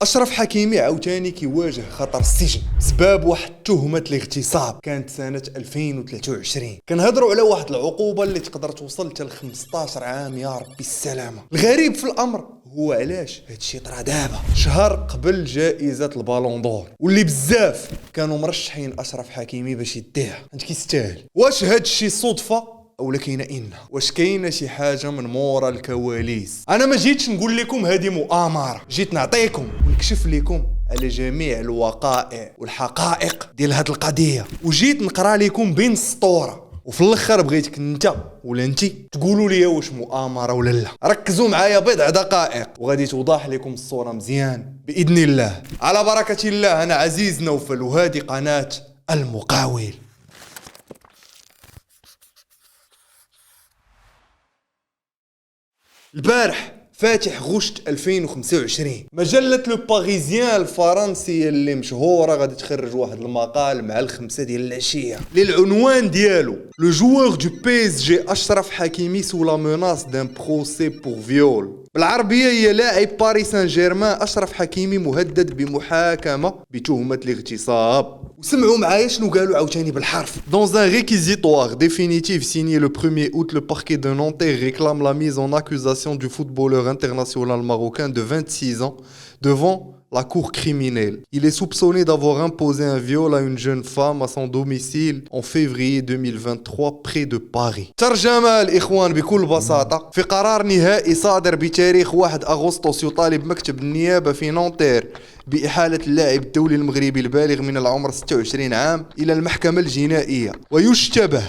أشرف حكيمي عاوتاني كيواجه خطر السجن بسبب واحد تهمة الاغتصاب كانت سنة 2023. كنهضروا على واحد العقوبة اللي تقدر توصل حتى ل 15 عام يا ربي السلامة. الغريب في الأمر هو علاش هادشي طرا دابا شهر قبل جائزة البالون دور، واللي بزاف كانوا مرشحين أشرف حكيمي باش يديها. انت كيستاهل. واش هادشي صدفة اولا كاينه واش كاينه شي حاجه من مورا الكواليس؟ انا ما جيتش نقول لكم هذه مؤامره، جيت نعطيكم ونكشف لكم على جميع الوقائع والحقائق ديال هذه القضيه، وجيت نقرا لكم بين السطوره، وفي الاخر بغيتك انت ولا انت تقولوا لي واش مؤامره ولا لا. ركزوا معايا بضع دقائق وغادي توضح لكم الصوره مزيان باذن الله. على بركه الله، انا عزيز نوفل وهذه قناه المقاول. البارح فاتح غشت 2025 مجلة لو باريزيان الفرنسية اللي مشهورة غادي تخرج واحد المقال مع الخمسة ديال العشية للعنوان ديالو لو جوور دو بي اس جي أشرف حكيمي سو لا ميناس دان بروسي بور فيول. بالعربية هي لاعب باريس سان جيرمان أشرف حكيمي مهدد بمحاكمة بتهمة الاغتصاب. وسمعوا معايا شنو قالوا عاوتاني بالحرف. Dans un réquisitoire définitif signé le 1er août, le parquet de Nanterre réclame la mise en accusation du footballeur international marocain de 26 ans devant la cour criminelle. Il est soupçonné d'avoir imposé un viol à une jeune femme à son domicile en février 2023 près de Paris. ترجمة الإخوان بكل بساطة، في قرار نهائي صادر بتاريخ 1 أغسطس يطالب مكتب النيابة في نانتير بإحالة اللاعب الدولي المغربي البالغ من العمر 26 عام إلى المحكمة الجنائية، ويشتبه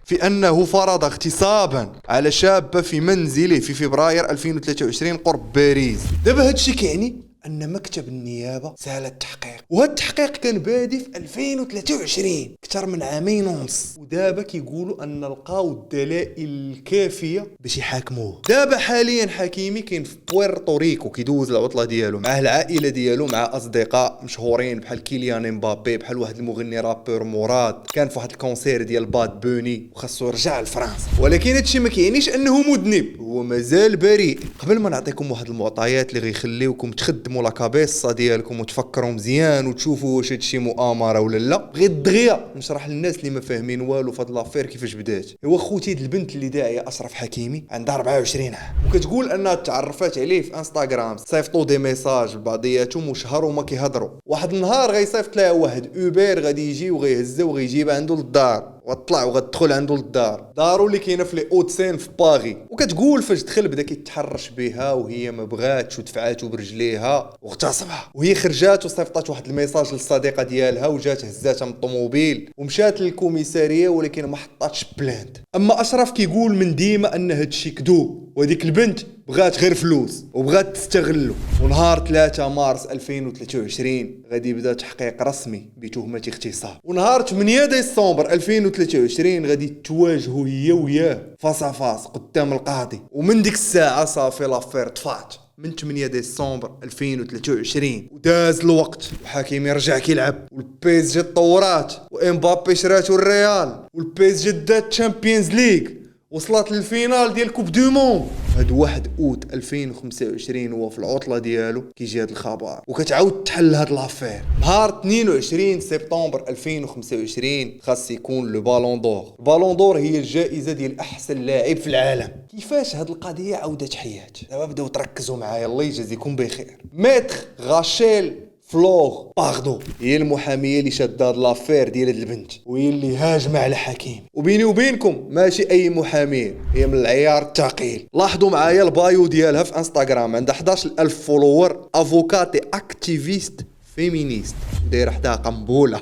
في أنه فرض اغتصابا على شابة في منزله في فبراير 2023 قرب باريس. دابا هادشي كيعني ان مكتب النيابه سال التحقيق، وهذا التحقيق كان بادي في 2023 اكثر من عامين ونص، ودابا كيقولوا ان لقاو الدلائل الكافيه باش يحاكموه. دابا حاليا حكيمي كاين في بويرتوريكو كيدوز العطله ديالو مع العائله ديالو، مع اصدقاء مشهورين بحال كيليان امبابي، بحال واحد المغني رابور مراد كان في واحد الكونسير ديال باد بوني وخاصو يرجع لفرنسا. ولكن هادشي ما كيعنيش انه مذنب، هو مازال بريء. قبل ما نعطيكم واحد المعطيات اللي غيخليوكم تخدموا لا كابيسا ديالكم وتفكروا مزيان وتشوفوا واش هادشي مؤامره ولا لا، بغيت دغيا نشرح للناس اللي ما فاهمين والو في هاد لافير كيفاش بدات. هو خوتي البنت اللي داعيه اشرف حكيمي عندها 24 عام، وكتقول انها تعرفات عليه في انستغرام، صيفطوا دي ميساج لبعضياتهم وشهروا ما كيهضروا. واحد النهار غيصيفط لها واحد اوبر غادي يجي وغيهزها وغيجيبها عنده للدار، وطلع وغتدخل عنده للدار، دارو اللي كاينه في لي اوت سين في باغي. وكتقول فاش دخل بدا كيتحرش بها وهي ما بغاتش ودفعاتو برجليها واغتصبها، وهي خرجات وصيفطات واحد الميساج للصديقه ديالها وجات هزاتها من الطوموبيل ومشات للكوميساريه، ولكن ما حطاتش بلانت. اما اشرف كيقول من ديما ان هادشي كذوب، وهذيك البنت بغات غير فلوس وبغات تستغلو. ونهار 3 مارس 2023 غادي يبدا تحقيق رسمي بتهمة اغتصاب، ونهار 8 ديسمبر 2023 غادي تواجهوا هي وياه فاس قدام القاضي. ومن ديك الساعة صافي لافير طفات من 8 ديسمبر 2023 وداز الوقت، وحكيمي رجع كيلعب، والبي اس جي تطورات، وامبابي شراتو الريال، والبي اس جي دات تشامبيونز ليغ، وصلت للفينال ديال كوب دو مون. هاد 1 اوت 2025 هو في العطله ديالو كيجي هاد الخبر، وكتعاود تحل هاد لافير. نهار 22 سبتمبر 2025 خاص يكون لو بالون دور. البالون دور هي الجائزه ديال احسن لاعب في العالم. كيفاش هاد القضيه عاودت حياه؟ دابا بداو تركزوا معايا، الله يجازيكم بخير. ميتر غاشيل فلور باردو هي المحاميه اللي شاده هاد لافير ديال هاد البنت، وهي اللي هاجمه على حكيم. وبيني وبينكم ماشي اي محاميه، هي من العيار الثقيل. لاحظوا معايا البايو ديالها في انستغرام، عندها 11000 فولوور، افوكاتي اكتيفيست فيمينيست، دايره حداها قنبوله.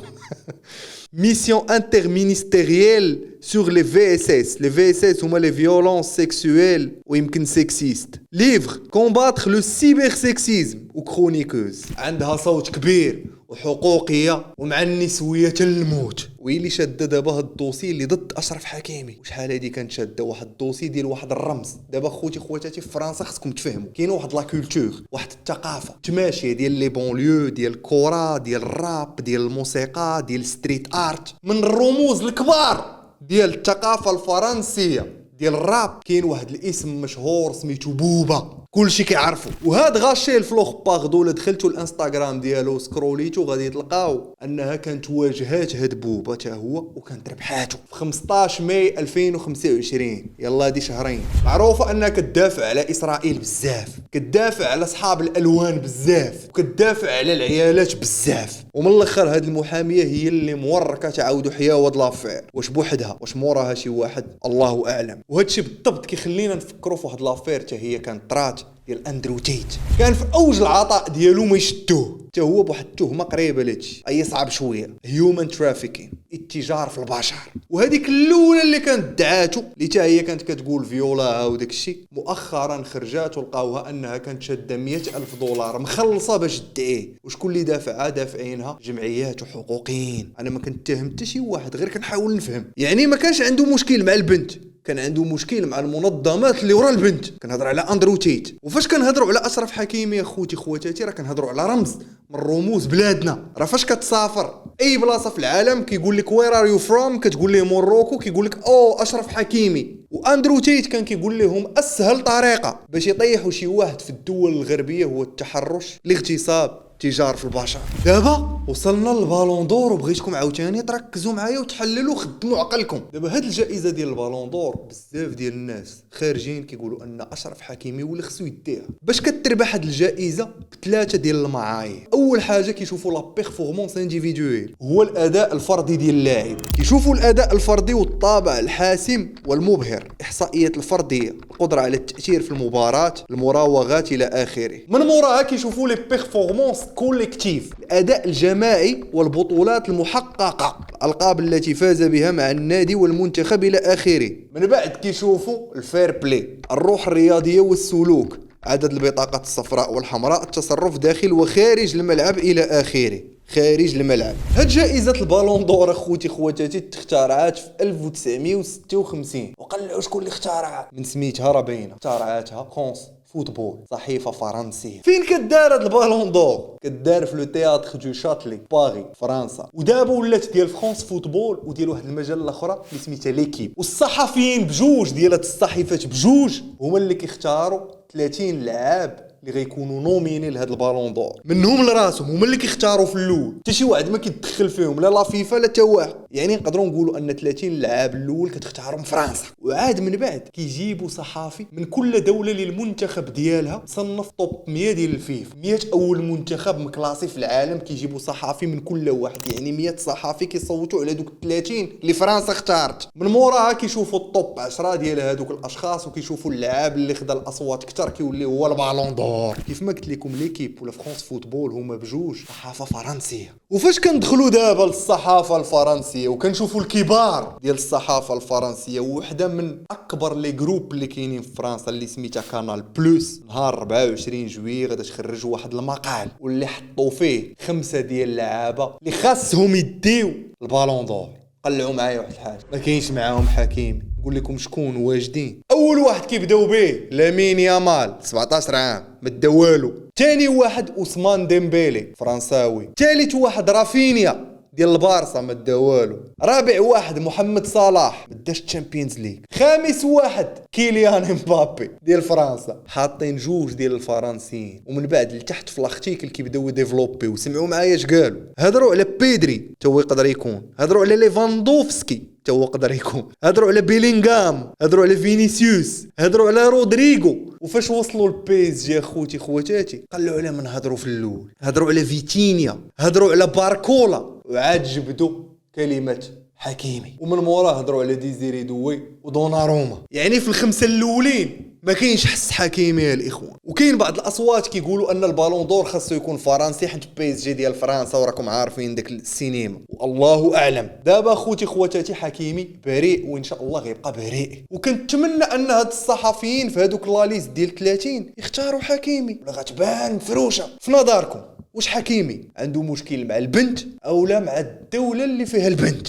Mission interministérielle sur les VSS. Les VSS هما les violences sexuelles ويمكن sexistes. Livre Combattre le cybersexisme وكرونيكوز. عندها صوت كبير وحقوقية ومع النسوية الموت، وهي اللي شاده دابا هاد الدوسي اللي ضد اشرف حكيمي. وشحال هادي كانت شاده واحد الدوسي ديال واحد الرمز. دابا خوتي خواتاتي في فرنسا خصكم تفهموا كاين واحد لا كولتور، واحد الثقافه تماشيه ديال لي بونليو، ديال الكورة، ديال الراب، ديال الموسيقى، ديال ستريت ارت. من الرموز الكبار ديال الثقافه الفرنسيه ديال الراب كاين واحد الاسم مشهور سميتو بوبا. كلشي كيعرفوا. وهاد غاشي الفلوخ باغدو الا دخلتوا الانستغرام ديالو سكروليتو غادي تلقاو انها كانت واجهات هاد بوبا حتى هو وكانت ربحاتو في 15 ماي 2025. يلا هادي شهرين. معروفه انها كتدافع على اسرائيل بزاف، كتدافع على اصحاب الالوان بزاف، وكتدافع على العيالات بزاف. ومن الاخر هاد المحاميه هي اللي موركه تعاودوا حياه هاد لافير. واش بوحدها واش موراها شي واحد الله اعلم. وهادشي بالضبط كيخلينا نفكروا في هاد لافير حتى هي كانت طرات ديال اندرو تيت. كان في اوج العطاء ديالو ما يشدوه حتى هو بواحد التهمه قريبه لهادشي، اي صعب شويه، هيومن ترافيكين، التجار في البشر. وهذيك الاولى اللي كانت دعاتو اللي حتى هي كانت كتقول فيولاها وداك الشيء، مؤخرا خرجات ولقاوها انها كانت شاده 100,000 دولار مخلصه باش تدعيه. وشكون اللي دافعها؟ دافعينها جمعيات وحقوقيين. انا ما كنتهم حتى شي واحد، غير كنحاول نفهم. يعني ما كانش عنده مشكل مع البنت، كان عنده مشكل مع المنظمات اللي ورا البنت. كنهضر على اندرو تيت. وفاش كنهضروا على اشرف حكيمي يا خوتي خواتاتي راه كنهضروا على رمز من رموز بلادنا. راه فاش كتسافر اي بلاصه في العالم كيقول لك وير ار يو فروم، كتقول ليه موروكو، كيقول لك او اشرف حكيمي. واندرو تيت كان كيقول لهم اسهل طريقه باش يطيحوا شي واحد في الدول الغربيه هو التحرش، الاغتصاب، تجار في البشر. دابا وصلنا للبالون دور وبغيتكم عاوتاني تركزوا معايا وتحللوا وخدموا عقلكم. دابا هاد الجائزه ديال البالون دور بزاف ديال الناس خارجين كيقولوا ان اشرف حكيمي ولا خصو يديها. باش كتربح هاد الجائزه بثلاثه ديال المعايير. اول حاجه كيشوفوا لا بيرفورمانس انديفيدويل، هو الاداء الفردي ديال اللاعب. كيشوفوا الاداء الفردي والطابع الحاسم والمبهر، احصائيات الفرديه، القدره على التاثير في المباراه، المراوغات الى اخره. من موراها كيشوفوا لي بيرفورمانس كوليكتيف، الاداء الجماعي والبطولات المحققه، الالقاب التي فاز بها مع النادي والمنتخب الى اخره. من بعد كيشوفوا الفير بلاي، الروح الرياضيه والسلوك، عدد البطاقات الصفراء والحمراء، التصرف داخل وخارج الملعب الى اخره. خارج الملعب. هاد جائزة البالون دور اخوتي خواتاتي تخترعات في 1956. وقلعوا شكون اللي اخترعها؟ من سميتها راه باينه، اخترعتها فرانس فوتبول، صحيفه فرنسيه. فين كدار هاد البالون دور؟ كدار في لو تياتر دو شاتلي باري فرنسا. ودابا ولات ديال فرانس فوتبول وديال واحد المجله اخرى اللي سميتها ليكيب. والصحفيين بجوج ديال هاد الصحيفات بجوج هما اللي كيختاروا 30 لاعب اللي غيكونوا نوميني لهاد البالون دور. منهم لراسهم هما اللي كيختاروا في الاول، حتى شي واحد ما كيتدخل فيهم، لا لا فيفا لا حتى واحد. يعني نقدروا نقولوا ان 30 لاعب الاول كتختارهم فرنسا، وعاد من بعد كيجيبوا صحافي من كل دوله للمنتخب ديالها. صنف توب 100 ديال الفيفا، 100 اول منتخب مكلاسي في العالم، كيجيبوا صحافي من كل واحد. يعني 100 صحافي كيصوتوا على دوك 30 اللي فرنسا اختارت. من موراها كيشوفوا التوب 10 ديال هذوك الاشخاص وكيشوفوا اللاعب اللي خدا الاصوات اكثر كيولي هو البالون دور. كيف ما قلت لكم ليكيب ولا فرانس فوتبول هما بجوج صحافه فرنسيه. وفاش كندخلوا دابا للصحافه الفرنسيه وكنشوفوا الكبار ديال الصحافه الفرنسيه، وحده من اكبر لي جروب اللي كاينين في فرنسا اللي سميتها كانال بلوس، نهار 24 جويي غادا تخرج واحد المقال واللي حطوا فيه 5 ديال اللعابه اللي خاصهم يديو البالون دور. قلعوا معايا واحد الحاجه، ما كاينش معاهم حكيمي. نقول لكم شكون واجدين. اول واحد كيبداو به لامين يامال 17 عام ما دا والو. ثاني واحد عثمان ديمبيلي فرنساوي. ثالث واحد رافينيا ديال البارسا ما دا والو. رابع واحد محمد صلاح ما داش الشامبيونز ليغ. خامس واحد كيليان امبابي ديال فرنسا. حاطين جوج ديال الفرنسيين. ومن بعد لتحت في لاختيكل كيبداو ديفلوبي. وسمعوا معايا اش قالوا. هضروا على بيدري تا هو يقدر يكون، هضروا على ليفاندوفسكي تا هو يقدر يكون، هضروا على بيلينغهام، هضروا على فينيسيوس، هضروا على رودريغو. وفاش وصلوا لبي اس جي اخوتي خواتاتي قالوا على من هضروا في الاول، هضروا على فيتينيا، هضروا على باركولا، وعاد جبدوا كلمه حكيمي. ومن مورا هضروا على ديزيري دوي ودوناروما. يعني في الخمسه الاولين ما كاينش حس حكيمي يا الاخوان. وكاين بعض الاصوات كيقولوا ان البالون دور خاصو يكون فرنسي حيت بي اس جي ديال فرنسا وراكم عارفين داك السينما، والله اعلم. دابا اخوتي خواتاتي حكيمي بريء وان شاء الله غيبقى بريء. وكنتمنى ان هاد الصحفيين في هذوك لاليست ديال 30 يختاروا حكيمي ولا غتبان فروشه. في نظركم واش حكيمي عنده مشكل مع البنت او لا مع الدوله اللي فيها البنت؟